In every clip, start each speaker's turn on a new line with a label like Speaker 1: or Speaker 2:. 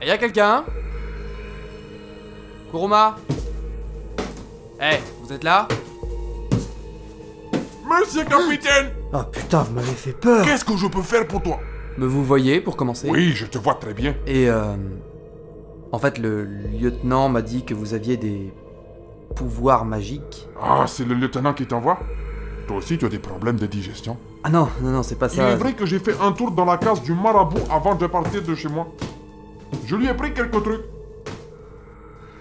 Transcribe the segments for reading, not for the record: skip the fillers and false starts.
Speaker 1: Y'a quelqu'un? Kuruma? Eh, vous êtes là?
Speaker 2: Monsieur capitaine!
Speaker 3: Oh putain, vous m'avez fait peur.
Speaker 2: Qu'est-ce que je peux faire pour toi?
Speaker 1: Me vous voyez pour commencer?
Speaker 2: Oui, je te vois très bien.
Speaker 1: Et en fait, le lieutenant m'a dit que vous aviez des pouvoirs magiques.
Speaker 2: Ah, c'est le lieutenant qui t'envoie? Toi aussi, tu as des problèmes de digestion.
Speaker 1: Ah non, c'est pas
Speaker 2: Il
Speaker 1: ça.
Speaker 2: est vrai que j'ai fait un tour dans la case du marabout avant de partir de chez moi. Je lui ai pris quelques trucs.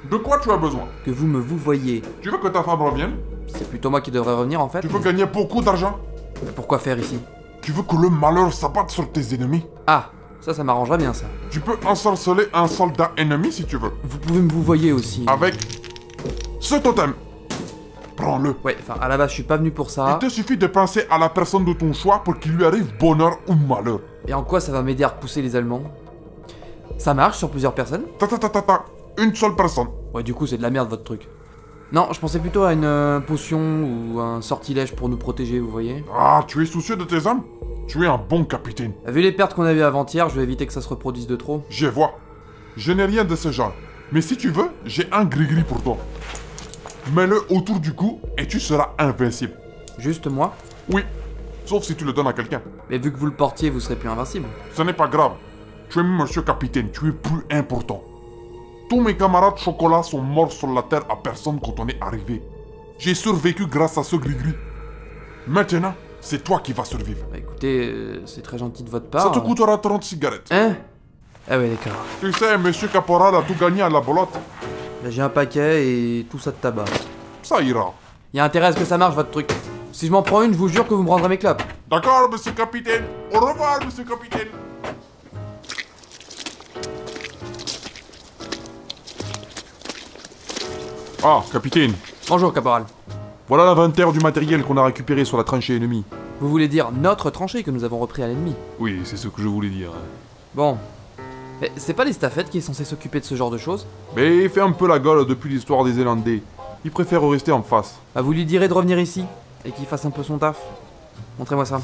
Speaker 2: De quoi tu as besoin?
Speaker 1: Que vous me vous voyez.
Speaker 2: Tu veux que ta femme revienne?
Speaker 1: C'est plutôt moi qui devrais revenir en fait.
Speaker 2: Tu veux gagner beaucoup d'argent?
Speaker 1: Mais pourquoi faire ici?
Speaker 2: Tu veux que le malheur s'abatte sur tes ennemis?
Speaker 1: Ah, ça m'arrangerait bien ça.
Speaker 2: Tu peux ensorceler un soldat ennemi si tu veux.
Speaker 1: Vous pouvez me vous voyez aussi.
Speaker 2: Avec ce totem. Prends-le.
Speaker 1: Ouais, enfin à la base je suis pas venu pour ça.
Speaker 2: Il te suffit de penser à la personne de ton choix pour qu'il lui arrive bonheur ou malheur.
Speaker 1: Et en quoi ça va m'aider à repousser les Allemands? Ça marche sur plusieurs personnes?
Speaker 2: Ta. Une seule personne.
Speaker 1: Ouais, du coup c'est de la merde votre truc. Non, je pensais plutôt à une potion ou un sortilège pour nous protéger, vous voyez.
Speaker 2: Ah, tu es soucieux de tes âmes? Tu es un bon capitaine.
Speaker 1: Vu les pertes qu'on a eues avant-hier, je vais éviter que ça se reproduise de trop.
Speaker 2: Je vois. Je n'ai rien de ce genre. Mais si tu veux, j'ai un gris-gris pour toi. Mets-le autour du cou et tu seras invincible.
Speaker 1: Juste moi?
Speaker 2: Oui. Sauf si tu le donnes à quelqu'un.
Speaker 1: Mais vu que vous le portiez, vous serez plus invincible.
Speaker 2: Ce n'est pas grave. Tu es monsieur capitaine, tu es plus important. Tous mes camarades chocolat sont morts sur la terre à personne quand on est arrivé. J'ai survécu grâce à ce gris-gris. Maintenant, c'est toi qui vas survivre.
Speaker 1: Bah écoutez, c'est très gentil de votre part.
Speaker 2: Ça te coûtera 30 cigarettes.
Speaker 1: Hein? Ah ouais, d'accord.
Speaker 2: Tu sais, monsieur Caporal a tout gagné à la bolotte.
Speaker 1: Là, j'ai un paquet et tout ça de tabac.
Speaker 2: Ça ira.
Speaker 1: Y a intérêt à ce que ça marche, votre truc. Si je m'en prends une, je vous jure que vous me rendrez mes clopes.
Speaker 2: D'accord, monsieur capitaine. Au revoir, monsieur capitaine. Ah, capitaine.
Speaker 1: Bonjour, caporal.
Speaker 2: Voilà l'inventaire du matériel qu'on a récupéré sur la tranchée ennemie.
Speaker 1: Vous voulez dire notre tranchée que nous avons repris à l'ennemi?
Speaker 2: Oui, c'est ce que je voulais dire.
Speaker 1: Bon. Mais c'est pas les staffettes qui est censé s'occuper de ce genre de choses?
Speaker 2: Mais il fait un peu la gueule depuis l'histoire des Zélandais. Il préfère rester en face.
Speaker 1: Bah vous lui direz de revenir ici, et qu'il fasse un peu son taf. Montrez-moi ça.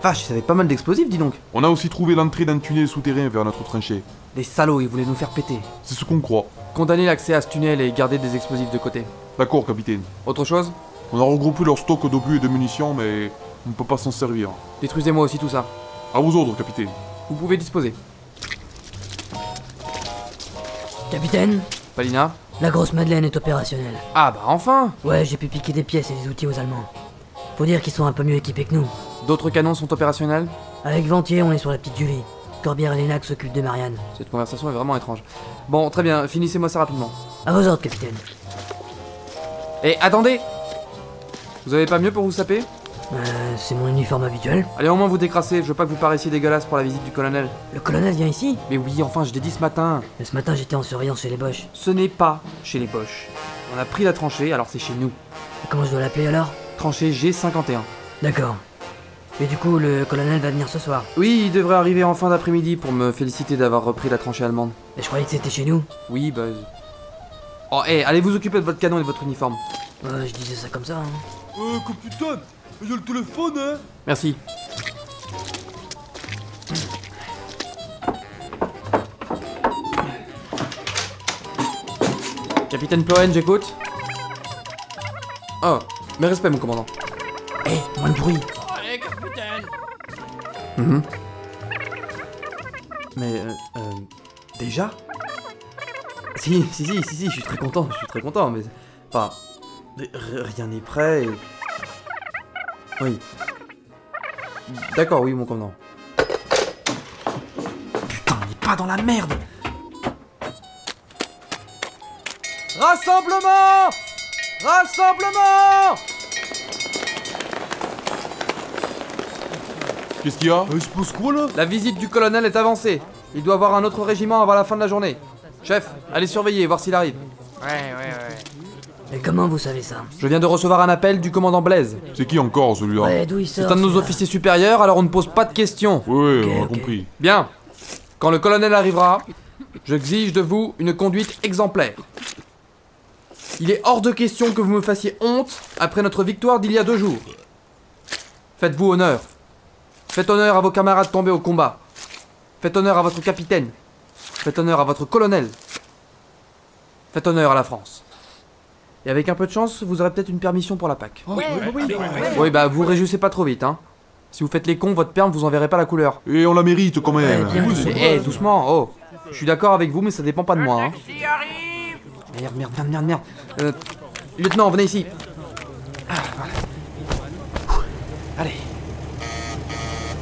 Speaker 1: Vache, ça avait pas mal d'explosifs, dis donc.
Speaker 2: On a aussi trouvé l'entrée d'un tunnel souterrain vers notre tranchée.
Speaker 1: Les salauds, ils voulaient nous faire péter.
Speaker 2: C'est ce qu'on croit.
Speaker 1: Condamnez l'accès à ce tunnel et gardez des explosifs de côté.
Speaker 2: D'accord, capitaine.
Speaker 1: Autre chose?
Speaker 2: On a regroupé leur stock d'obus et de munitions, mais on ne peut pas s'en servir.
Speaker 1: Détruisez-moi aussi tout ça.
Speaker 2: À vous autres, capitaine.
Speaker 1: Vous pouvez disposer.
Speaker 4: Capitaine,
Speaker 1: Palina?
Speaker 4: la grosse Madeleine est opérationnelle.
Speaker 1: Ah bah enfin!
Speaker 4: Ouais, j'ai pu piquer des pièces et des outils aux Allemands. Faut dire qu'ils sont un peu mieux équipés que nous.
Speaker 1: D'autres canons sont opérationnels?
Speaker 4: Avec Ventier, on est sur la petite Julie. Corbière et Lénac s'occupent de Marianne.
Speaker 1: Cette conversation est vraiment étrange. Bon, très bien, finissez-moi ça rapidement.
Speaker 4: À vos ordres, capitaine.
Speaker 1: Et attendez! Vous avez pas mieux pour vous saper?
Speaker 4: C'est mon uniforme habituel.
Speaker 1: Allez, au moins vous décrassez, je veux pas que vous paraissiez dégueulasse pour la visite du colonel.
Speaker 4: Le colonel vient ici.
Speaker 1: Mais oui, enfin, je l'ai dit ce matin.
Speaker 4: Mais ce matin, j'étais en surveillance chez les Boches.
Speaker 1: Ce n'est pas chez les Boches. On a pris la tranchée, alors c'est chez nous.
Speaker 4: Et comment je dois l'appeler alors?
Speaker 1: Tranchée G51.
Speaker 4: D'accord. Et du coup, le colonel va venir ce soir.
Speaker 1: Oui, il devrait arriver en fin d'après-midi pour me féliciter d'avoir repris la tranchée allemande.
Speaker 4: Et je croyais que c'était chez nous.
Speaker 1: Oui, bah... Oh, hé, allez vous occuper de votre canon et de votre uniforme.
Speaker 4: Je disais ça comme ça, hein.
Speaker 3: Capitaine, il y a le téléphone, hein.
Speaker 1: Merci. Capitaine Ploen, j'écoute. Oh, mes respects, mon commandant.
Speaker 4: Moins de bruit.
Speaker 3: Allez, capitaine.
Speaker 1: Mais, déjà? Si, je suis très content, mais... Enfin, rien n'est prêt et... Oui. D'accord, oui, mon commandant. Putain, on n'est pas dans la merde! Rassemblement! Rassemblement!
Speaker 2: Qu'est-ce qu'il y a?
Speaker 3: Il se passe quoi là?
Speaker 1: La visite du colonel est avancée. Il doit avoir un autre régiment avant la fin de la journée. Chef, allez surveiller, voir s'il arrive.
Speaker 3: Ouais.
Speaker 4: Mais comment vous savez ça?
Speaker 1: Je viens de recevoir un appel du commandant Blaise.
Speaker 2: C'est qui encore celui-là?
Speaker 4: Ouais, d'où il
Speaker 1: C'est
Speaker 4: sort?
Speaker 1: un de nos
Speaker 4: celui-là
Speaker 1: officiers supérieurs, alors on ne pose pas de questions.
Speaker 2: Oui,
Speaker 4: Ok,
Speaker 2: on a
Speaker 4: ok.
Speaker 2: compris.
Speaker 1: Bien. Quand le colonel arrivera, j'exige de vous une conduite exemplaire. Il est hors de question que vous me fassiez honte après notre victoire d'il y a 2 jours. Faites-vous honneur. Faites honneur à vos camarades tombés au combat. Faites honneur à votre capitaine. Faites honneur à votre colonel. Faites honneur à la France. Et avec un peu de chance, vous aurez peut-être une permission pour la Pâque. Oui, bah vous réjouissez pas trop vite, hein. Si vous faites les cons, votre perme, vous en verrez pas la couleur.
Speaker 2: Et on la mérite quand même.
Speaker 1: Eh, doucement, oh. Je suis d'accord avec vous, mais ça dépend pas de moi, hein. Merde. Lieutenant, venez ici. Ah, voilà. Allez.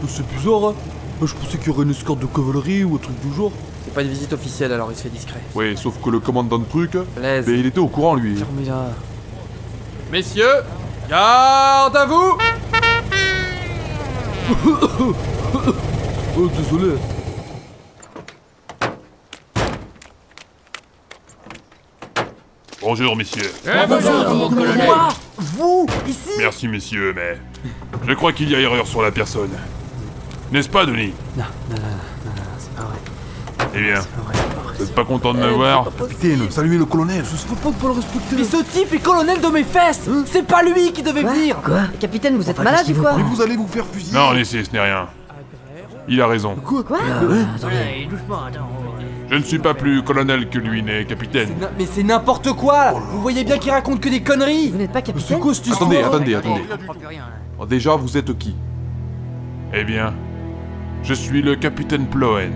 Speaker 3: C'est bizarre, hein. Je pensais qu'il y aurait une escorte de cavalerie ou un truc du genre.
Speaker 1: C'est pas une visite officielle, alors il se fait discret.
Speaker 2: Oui, sauf que le commandant de truc,
Speaker 1: Blaise.
Speaker 2: ben, il était au courant lui.
Speaker 1: Fermez-la. Messieurs, garde à vous.
Speaker 3: Oh, désolé.
Speaker 2: Bonjour messieurs.
Speaker 1: Quoi? Vous? Ici?
Speaker 2: Merci messieurs, mais je crois qu'il y a erreur sur la personne. N'est-ce pas, Denis?
Speaker 1: Non, c'est pas vrai.
Speaker 2: Eh bien, vous êtes pas content de me voir?
Speaker 5: Capitaine, saluez le colonel.
Speaker 3: Faut pas le respecter.
Speaker 1: Mais ce type est colonel de mes fesses. C'est pas lui qui devait venir.
Speaker 4: Quoi? Capitaine, vous êtes
Speaker 5: Enfin,
Speaker 4: malade
Speaker 5: qu'est-ce
Speaker 4: ou
Speaker 5: qu'il
Speaker 4: quoi?
Speaker 5: vous prend? Mais vous allez vous faire fusiller.
Speaker 2: Non, laissez, ce n'est rien. Il a raison.
Speaker 4: Quoi?
Speaker 3: Attendez, doucement, attends.
Speaker 2: Je ne suis pas plus colonel que lui n'est capitaine.
Speaker 1: Mais c'est n'importe quoi. Vous voyez bien qu'il raconte que des conneries.
Speaker 4: Vous n'êtes pas capitaine?
Speaker 3: Quoi cette histoire?
Speaker 2: Attendez.
Speaker 3: On comprend plus rien, là.
Speaker 2: Déjà, vous êtes qui? Eh bien, je suis le capitaine Ploen.